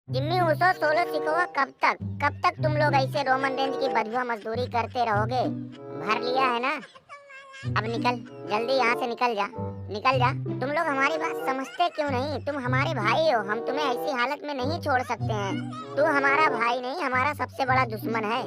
Jimmy Uso solo Sikoa कब तक तुम लोग ऐसे रोमन रेंज की बदुआ मजदूरी करते रहोगे। भर लिया है ना, अब निकल, जल्दी यहाँ से निकल जा, निकल जा। तुम लोग हमारी बात समझते क्यों नहीं? तुम हमारे भाई हो, हम तुम्हें ऐसी हालत में नहीं छोड़ सकते हैं। तू हमारा भाई नहीं, हमारा सबसे बड़ा दुश्मन है।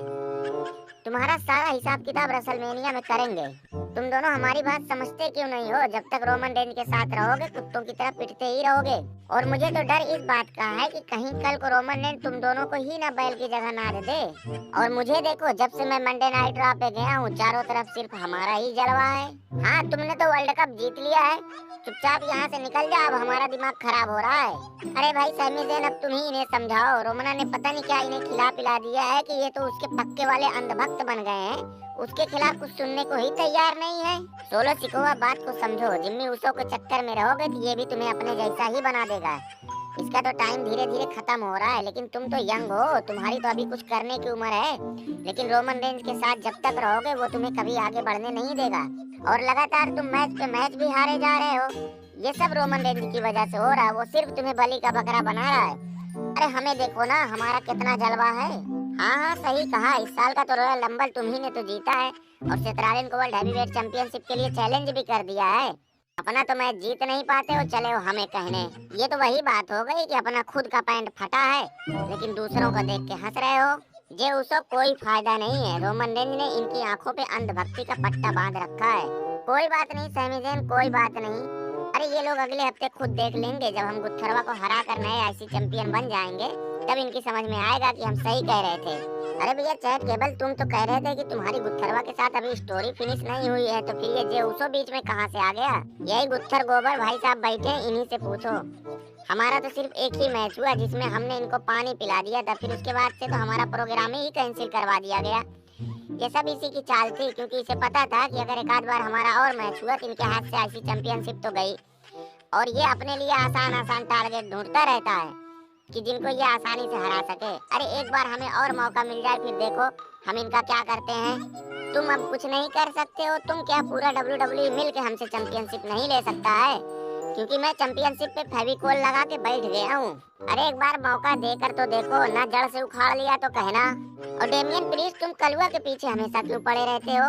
तुम्हारा सारा हिसाब किताब रसलमेनिया में करेंगे। तुम दोनों हमारी बात समझते क्यों नहीं हो? जब तक रोमन रेंज के साथ रहोगे कुत्तों की तरह पिटते ही रहोगे। और मुझे तो डर इस बात का है कि कहीं कल को रोमन रेंज तुम दोनों को ही ना बैल की जगह ना दे दे। और मुझे देखो, जब से मैं मंडे नाइट ड्रॉ पे गया हूँ चारों तरफ सिर्फ हमारा ही जलवा है। हाँ, तुमने तो वर्ल्ड कप जीत लिया है, चुपचाप यहाँ से निकल जा, अब हमारा दिमाग खराब हो रहा है। अरे भाई सैमी ज़ैन, अब तुम ही इन्हें समझाओ। रोमना ने पता नहीं क्या इन्हें खिला पिला दिया है कि ये तो उसके पक्के वाले अंधभक्त बन गए हैं, उसके खिलाफ कुछ सुनने को ही तैयार नहीं है। सोलो सिकोवा, बात को समझो। जिम्मी ऊसो के चक्कर में रहोगे तो ये भी तुम्हें अपने जैसा ही बना देगा। इसका तो टाइम धीरे धीरे खत्म हो रहा है, लेकिन तुम तो यंग हो, तुम्हारी तो अभी कुछ करने की उम्र है। लेकिन रोमन रेंज के साथ जब तक रहोगे वो तुम्हें कभी आगे बढ़ने नहीं देगा। और लगातार तुम मैच पे मैच भी हारे जा रहे हो। ये सब रोमन रेंज की वजह से हो रहा है, वो सिर्फ तुम्हें बलि का बकरा बना रहा है। अरे हमें देखो ना, हमारा कितना जलवा है। हाँ हाँ, सही कहा, इस साल का तो रॉयल रंबल तुम ही ने तो जीता है, और सेत्रालिन को वर्ल्ड हैवीवेट चैंपियनशिप के लिए चैलेंज भी कर दिया है। अपना तो मैच जीत नहीं पाते हो, चले हो हमें कहने। ये तो वही बात हो गई कि अपना खुद का पैंट फटा है लेकिन दूसरों को देख के हंस रहे हो। ये उसको कोई फायदा नहीं है, रोमन रेंज ने इनकी आंखों पे अंधभक्ति का पट्टा बांध रखा है। कोई बात नहीं सैमी ज़ैन, कोई बात नहीं। अरे ये लोग अगले हफ्ते खुद देख लेंगे, जब हम गुत्थरवा को हरा कर नए आईसी चैंपियन बन जाएंगे तब इनकी समझ में आएगा कि हम सही कह रहे थे। अरे भैया चैट केबल, तुम तो कह रहे थे कि तुम्हारी गुत्थरवा के साथ अभी स्टोरी फिनिश नहीं हुई है, तो फिर ये जे उसो बीच में कहाँ से आ गया? यही गुत्थर गोबर भाई साहब बैठे, इन्हीं से पूछो। हमारा तो सिर्फ एक ही मैच हुआ जिसमें हमने इनको पानी पिला दिया था, फिर उसके बाद से तो हमारा प्रोग्राम ही कैंसिल करवा दिया गया। ये सब इसी की चाल थी, क्योंकि इसे पता था कि अगर एक आध बार हमारा और मैच हुआ तो इनके हाथ से आईसी चैंपियनशिप तो गई। और ये अपने लिए आसान आसान टारगेट ढूंढता रहता है कि जिनको ये आसानी से हरा सके। अरे एक बार हमें और मौका मिल जाए, फिर देखो हम इनका क्या करते हैं। तुम अब कुछ नहीं कर सकते हो, तुम क्या पूरा WWE मिल के हमसे चैंपियनशिप नहीं ले सकता है, क्योंकि मैं चैंपियनशिप पे फेविकोल लगा के बैठ गया हूँ। अरे एक बार मौका देकर तो देखो ना, जड़ से उखाड़ लिया तो कहना। और डेमियन प्रीस्ट, तुम कलुआ के पीछे हमेशा क्यों पड़े रहते हो?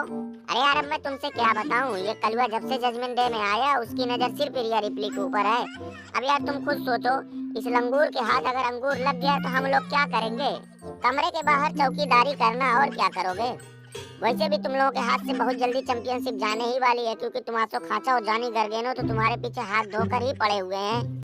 अरे यार अब मैं तुमसे क्या बताऊं, ये कलुआ जब से जजमेंट डे में आया उसकी नजर सिर्फ रिया रिप्ली के ऊपर है। अब यार तुम खुद सोचो, इस लंगूर के हाथ अगर अंगूर लग गया तो हम लोग क्या करेंगे? कमरे के बाहर चौकीदारी करना, और क्या करोगे? वैसे भी तुम लोगों के हाथ से बहुत जल्दी चैंपियनशिप जाने ही वाली है, क्योंकि तुमासो खाचा और जानी गर्गेनो तो तुम्हारे पीछे हाथ धोकर ही पड़े हुए हैं।